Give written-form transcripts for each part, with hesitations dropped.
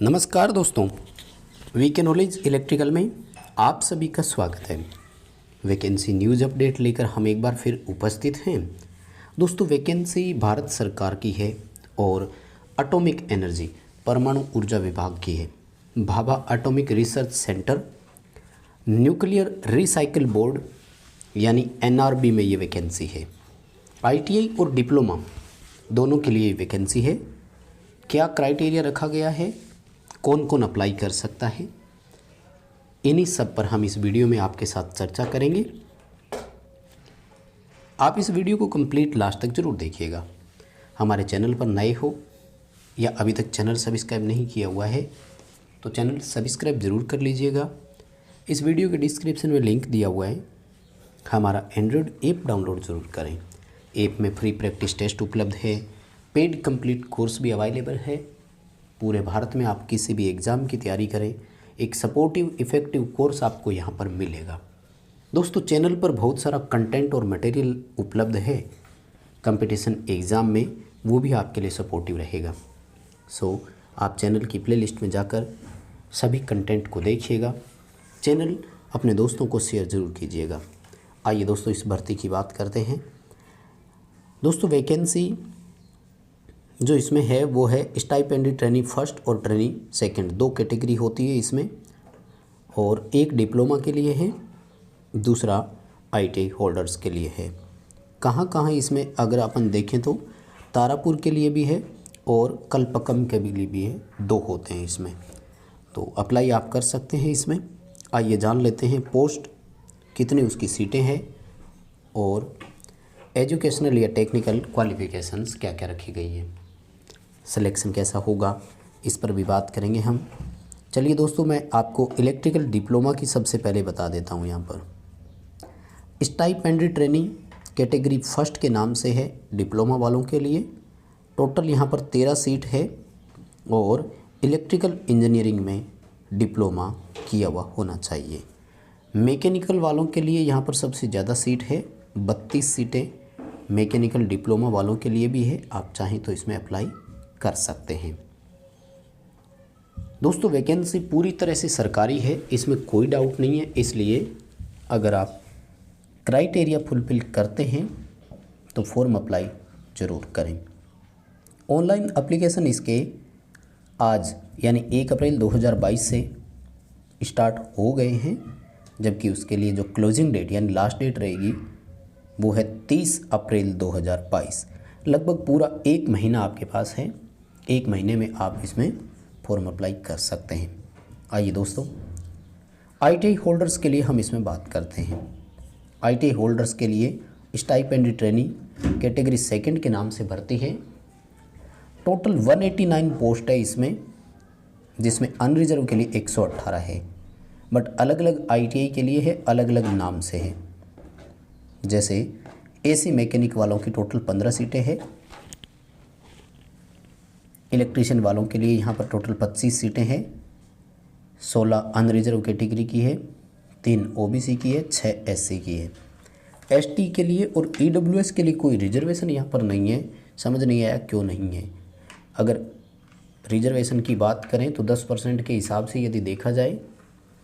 नमस्कार दोस्तों, VK knowledge electrical में आप सभी का स्वागत है। वैकेंसी न्यूज़ अपडेट लेकर हम एक बार फिर उपस्थित हैं। दोस्तों, वैकेंसी भारत सरकार की है और एटॉमिक एनर्जी परमाणु ऊर्जा विभाग की है। Bhabha atomic research centre, nuclear recycle board यानी एनआरबी में ये वैकेंसी है। आईटीआई और डिप्लोमा दोनों के लिए वैकेंसी है। क्या क्राइटेरिया रखा गया है, कौन कौन अप्लाई कर सकता है, इन्हीं सब पर हम इस वीडियो में आपके साथ चर्चा करेंगे। आप इस वीडियो को कंप्लीट लास्ट तक जरूर देखिएगा। हमारे चैनल पर नए हो या अभी तक चैनल सब्सक्राइब नहीं किया हुआ है तो चैनल सब्सक्राइब ज़रूर कर लीजिएगा। इस वीडियो के डिस्क्रिप्शन में लिंक दिया हुआ है, हमारा एंड्रॉयड ऐप डाउनलोड ज़रूर करें। ऐप में फ्री प्रैक्टिस टेस्ट उपलब्ध है, पेड कंप्लीट कोर्स भी अवेलेबल है। पूरे भारत में आप किसी भी एग्ज़ाम की तैयारी करें, एक सपोर्टिव इफ़ेक्टिव कोर्स आपको यहाँ पर मिलेगा। दोस्तों, चैनल पर बहुत सारा कंटेंट और मटेरियल उपलब्ध है कंपटीशन एग्ज़ाम में, वो भी आपके लिए सपोर्टिव रहेगा। आप चैनल की प्लेलिस्ट में जाकर सभी कंटेंट को देखिएगा। चैनल अपने दोस्तों को शेयर ज़रूर कीजिएगा। आइए दोस्तों, इस भर्ती की बात करते हैं। दोस्तों, वैकेंसी जो इसमें है वो है स्टाइपेंडी ट्रेनी फर्स्ट और ट्रेनी सेकंड, दो कैटेगरी होती है इसमें, और एक डिप्लोमा के लिए है, दूसरा आईटीआई होल्डर्स के लिए है। कहाँ कहाँ इसमें अगर अपन देखें तो तारापुर के लिए भी है और कलपकम के लिए भी है, दो होते हैं इसमें। तो अप्लाई आप कर सकते हैं इसमें। आइए जान लेते हैं पोस्ट कितनी उसकी सीटें हैं और एजुकेशनल या टेक्निकल क्वालिफ़िकेशंस क्या क्या रखी गई है, सिलेक्शन कैसा होगा, इस पर भी बात करेंगे हम। चलिए दोस्तों, मैं आपको इलेक्ट्रिकल डिप्लोमा की सबसे पहले बता देता हूँ। यहाँ पर स्टाइपेंडी ट्रेनिंग कैटेगरी फर्स्ट के नाम से है डिप्लोमा वालों के लिए। टोटल यहाँ पर 13 सीट है और इलेक्ट्रिकल इंजीनियरिंग में डिप्लोमा किया हुआ होना चाहिए। मैकेनिकल वालों के लिए यहाँ पर सबसे ज़्यादा सीट है, 32 सीटें मैकेनिकल डिप्लोमा वालों के लिए भी है। आप चाहें तो इसमें अप्लाई कर सकते हैं। दोस्तों, वैकेंसी पूरी तरह से सरकारी है, इसमें कोई डाउट नहीं है। इसलिए अगर आप क्राइटेरिया फुलफिल करते हैं तो फॉर्म अप्लाई ज़रूर करें। ऑनलाइन एप्लीकेशन इसके आज यानी 1 अप्रैल 2022 से स्टार्ट हो गए हैं, जबकि उसके लिए जो क्लोजिंग डेट यानी लास्ट डेट रहेगी वो है 30 अप्रैल 2022। लगभग पूरा 1 महीना आपके पास है। 1 महीने में आप इसमें फॉर्म अप्लाई कर सकते हैं। आइए दोस्तों, आईटीआई होल्डर्स के लिए हम इसमें बात करते हैं। आईटीआई होल्डर्स के लिए स्टाइपेंडी ट्रेनिंग कैटेगरी सेकंड के नाम से भर्ती है। टोटल 189 पोस्ट है इसमें, जिसमें अनरिजर्व के लिए 118 है, बट अलग अलग आईटीआई के लिए है, अलग अलग नाम से है। जैसे एसी मैकेनिक वालों की टोटल 15 सीटें हैं। इलेक्ट्रीशियन वालों के लिए यहाँ पर टोटल 25 सीटें हैं। 16 अनरिजर्व कैटेगरी की है, 3 ओबीसी की है, 6 एससी की है। एसटी के लिए और ईडब्ल्यूएस के लिए कोई रिजर्वेशन यहाँ पर नहीं है। समझ नहीं आया क्यों नहीं है। अगर रिजर्वेशन की बात करें तो 10% के हिसाब से यदि देखा जाए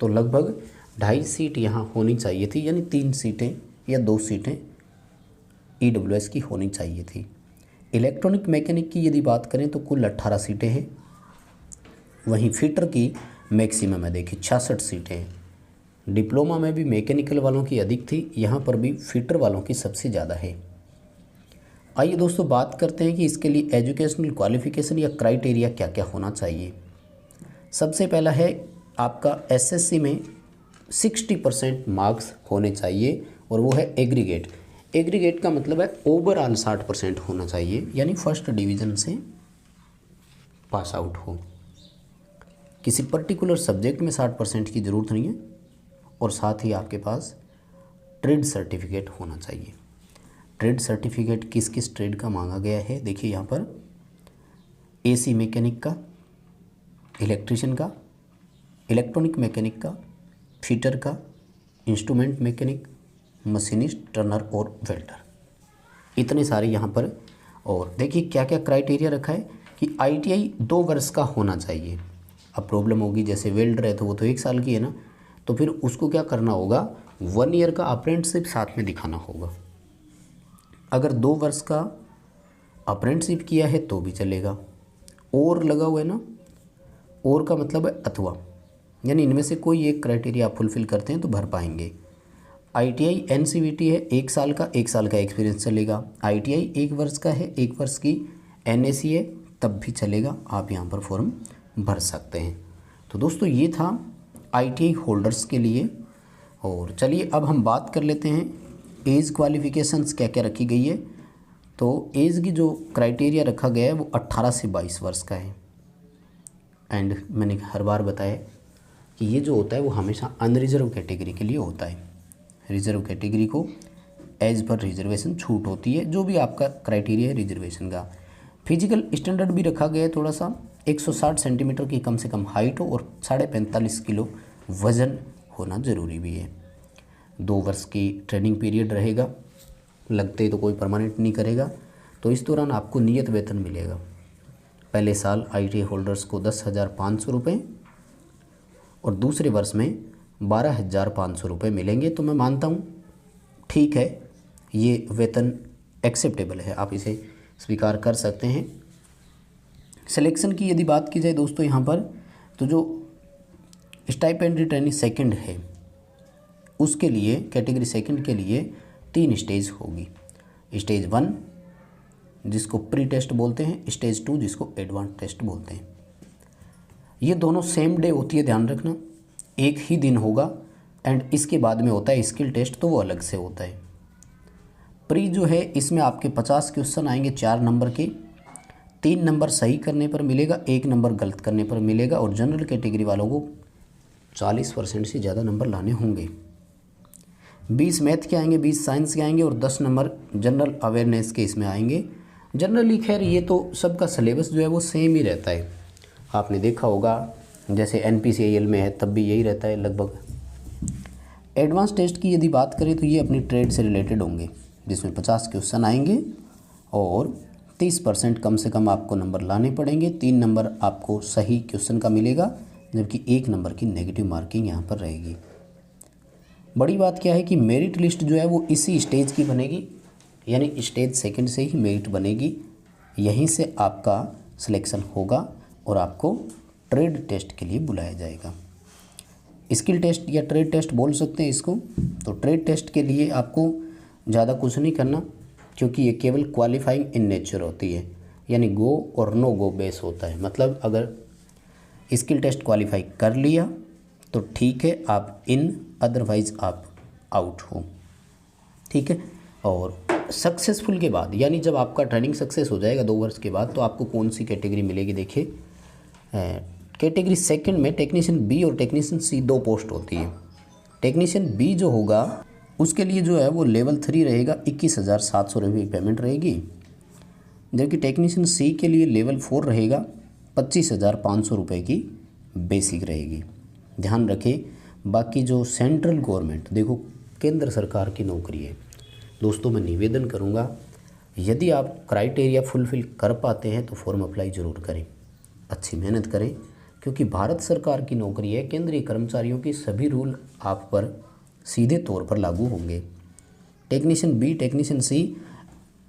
तो लगभग 2.5 सीट यहाँ होनी चाहिए थी, यानी 3 सीटें या 2 सीटें ईडब्ल्यूएस की होनी चाहिए थी। इलेक्ट्रॉनिक मैकेनिक की यदि बात करें तो कुल 18 सीटें हैं। वहीं फिटर की मैक्सिमम है, देखिए 66 सीटें हैं। डिप्लोमा में भी मैकेनिकल वालों की अधिक थी, यहाँ पर भी फिटर वालों की सबसे ज़्यादा है। आइए दोस्तों, बात करते हैं कि इसके लिए एजुकेशनल क्वालिफ़िकेशन या क्राइटेरिया क्या क्या होना चाहिए। सबसे पहला है आपका एसएससी में 60% मार्क्स होने चाहिए और वो है एग्रीगेट। एग्रीगेट का मतलब है ओवरऑल 60% होना चाहिए, यानी फर्स्ट डिवीज़न से पास आउट हो। किसी पर्टिकुलर सब्जेक्ट में 60% की ज़रूरत नहीं है। और साथ ही आपके पास ट्रेड सर्टिफिकेट होना चाहिए। ट्रेड सर्टिफिकेट किस किस ट्रेड का मांगा गया है, देखिए यहाँ पर एसी मैकेनिक का, इलेक्ट्रीशियन का, इलेक्ट्रॉनिक मैकेनिक का, फिटर का, इंस्ट्रूमेंट मैकेनिक, मशीनिस्ट, टर्नर और वेल्डर, इतने सारे यहाँ पर। और देखिए क्या क्या क्राइटेरिया रखा है कि आईटीआई 2 वर्ष का होना चाहिए। अब प्रॉब्लम होगी, जैसे वेल्डर है तो वो तो 1 साल की है ना, तो फिर उसको क्या करना होगा, 1 ईयर का अप्रेंटिसशिप साथ में दिखाना होगा। अगर 2 वर्ष का अप्रेंटिसशिप किया है तो भी चलेगा। और लगा हुआ है ना, और का मतलब है अथवा, यानी इनमें से कोई एक क्राइटेरिया आप फुलफ़िल करते हैं तो भर पाएंगे। ITI NCVT है, 1 साल का, 1 साल का एक्सपीरियंस चलेगा। ITI 1 वर्ष का है, 1 वर्ष की NAC है, तब भी चलेगा, आप यहाँ पर फॉर्म भर सकते हैं। तो दोस्तों ये था ITI होल्डर्स के लिए। और चलिए अब हम बात कर लेते हैं एज क्वालिफ़िकेशंस क्या क्या रखी गई है। तो एज की जो क्राइटेरिया रखा गया है वो 18 से 22 वर्ष का है। एंड मैंने हर बार बताया कि ये जो होता है वो हमेशा अनरिजर्व कैटेगरी के लिए होता है। रिजर्व कैटेगरी को एज पर रिजर्वेशन छूट होती है, जो भी आपका क्राइटेरिया है रिजर्वेशन का। फिजिकल स्टैंडर्ड भी रखा गया है थोड़ा सा, 160 सेंटीमीटर की कम से कम हाइट हो और 45.5 किलो वज़न होना ज़रूरी भी है। 2 वर्ष की ट्रेनिंग पीरियड रहेगा, लगते तो कोई परमानेंट नहीं करेगा, तो इस दौरान आपको नियत वेतन मिलेगा। पहले साल ITI होल्डर्स को 10,500 रुपये और दूसरे वर्ष में 12,500 रुपये मिलेंगे। तो मैं मानता हूँ ठीक है, ये वेतन एक्सेप्टेबल है, आप इसे स्वीकार कर सकते हैं। सिलेक्शन की यदि बात की जाए दोस्तों यहाँ पर, तो जो स्टाइपेंडरी ट्रेनिंग सेकंड है उसके लिए, कैटेगरी सेकंड के लिए 3 स्टेज होगी। स्टेज 1 जिसको प्री टेस्ट बोलते हैं, स्टेज 2 जिसको एडवांस टेस्ट बोलते हैं। ये दोनों सेम डे होती है, ध्यान रखना, एक ही दिन होगा। एंड इसके बाद में होता है स्किल टेस्ट, तो वो अलग से होता है। प्री जो है इसमें आपके 50 क्वेश्चन आएंगे 4 नंबर के, 3 नंबर सही करने पर मिलेगा, 1 नंबर गलत करने पर मिलेगा। और जनरल कैटेगरी वालों को 40% से ज़्यादा नंबर लाने होंगे। 20 मैथ के आएंगे, 20 साइंस के आएंगे और 10 नंबर जनरल अवेयरनेस के इसमें आएंगे। जनरली खैर ये तो सबका सिलेबस जो है वो सेम ही रहता है, आपने देखा होगा, जैसे NPCIL में है तब भी यही रहता है लगभग। एडवांस टेस्ट की यदि बात करें तो ये अपनी ट्रेड से रिलेटेड होंगे, जिसमें 50 क्वेश्चन आएंगे और 30% कम से कम आपको नंबर लाने पड़ेंगे। 3 नंबर आपको सही क्वेश्चन का मिलेगा, जबकि 1 नंबर की नेगेटिव मार्किंग यहाँ पर रहेगी। बड़ी बात क्या है कि मेरिट लिस्ट जो है वो इसी स्टेज की बनेगी, यानी स्टेज सेकंड से ही मेरिट बनेगी, यहीं से आपका सिलेक्शन होगा और आपको ट्रेड टेस्ट के लिए बुलाया जाएगा। स्किल टेस्ट या ट्रेड टेस्ट बोल सकते हैं इसको। तो ट्रेड टेस्ट के लिए आपको ज़्यादा कुछ नहीं करना, क्योंकि ये केवल क्वालिफाइंग इन नेचर होती है, यानी गो और नो गो बेस होता है। मतलब अगर स्किल टेस्ट क्वालिफाई कर लिया तो ठीक है, आप इन, अदरवाइज़ आप आउट हो, ठीक है। और सक्सेसफुल के बाद, यानी जब आपका ट्रेनिंग सक्सेस हो जाएगा 2 वर्ष के बाद, तो आपको कौन सी कैटेगरी मिलेगी। देखिए, कैटेगरी सेकंड में टेक्नीशियन बी और टेक्नीशियन सी 2 पोस्ट होती है। टेक्नीशियन बी जो होगा उसके लिए जो है वो लेवल 3 रहेगा, 21,700 रुपये पेमेंट रहेगी, जबकि टेक्नीशियन सी के लिए लेवल 4 रहेगा, 25,500 रुपये की बेसिक रहेगी। ध्यान रखें, बाकी जो सेंट्रल गवर्नमेंट, देखो केंद्र सरकार की नौकरी है दोस्तों, मैं निवेदन करूंगा यदि आप क्राइटेरिया फुलफ़िल कर पाते हैं तो फॉर्म अप्लाई ज़रूर करें, अच्छी मेहनत करें, क्योंकि भारत सरकार की नौकरी है। केंद्रीय कर्मचारियों की सभी रूल आप पर सीधे तौर पर लागू होंगे। टेक्नीशियन बी, टेक्नीशियन सी,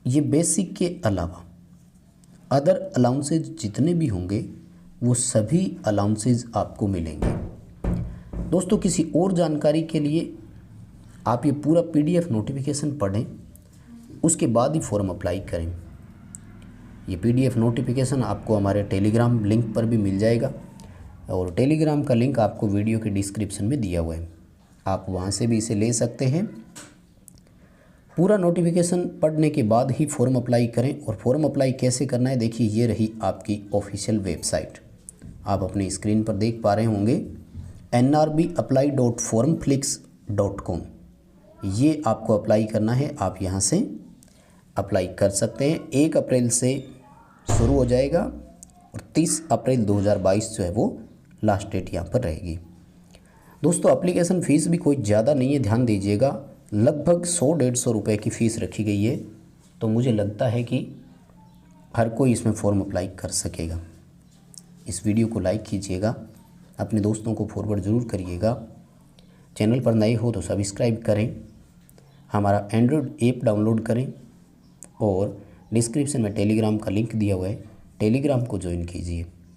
ये बेसिक के अलावा अदर अलाउंसेज जितने भी होंगे वो सभी अलाउंसेज आपको मिलेंगे। दोस्तों, किसी और जानकारी के लिए आप ये पूरा PDF नोटिफिकेशन पढ़ें, उसके बाद ही फॉर्म अप्लाई करें। ये PDF नोटिफिकेशन आपको हमारे टेलीग्राम लिंक पर भी मिल जाएगा, और टेलीग्राम का लिंक आपको वीडियो के डिस्क्रिप्शन में दिया हुआ है, आप वहाँ से भी इसे ले सकते हैं। पूरा नोटिफिकेशन पढ़ने के बाद ही फॉर्म अप्लाई करें। और फॉर्म अप्लाई कैसे करना है, देखिए ये रही आपकी ऑफिशियल वेबसाइट, आप अपनी स्क्रीन पर देख पा रहे होंगे, nrbapply.formflix.com। ये आपको अप्लाई करना है, आप यहाँ से अप्लाई कर सकते हैं। 1 अप्रैल से शुरू हो जाएगा और 30 अप्रैल 2022 जो है वो लास्ट डेट यहाँ पर रहेगी। दोस्तों, एप्लीकेशन फ़ीस भी कोई ज़्यादा नहीं है, ध्यान दीजिएगा, लगभग 100-150 रुपये की फ़ीस रखी गई है। तो मुझे लगता है कि हर कोई इसमें फॉर्म अप्लाई कर सकेगा। इस वीडियो को लाइक कीजिएगा अपने दोस्तों को फॉरवर्ड ज़रूर करिएगा। चैनल पर नए हो तो सब्सक्राइब करें, हमारा एंड्रॉयड ऐप डाउनलोड करें और डिस्क्रिप्शन में टेलीग्राम का लिंक दिया हुआ है, टेलीग्राम को ज्वाइन कीजिए।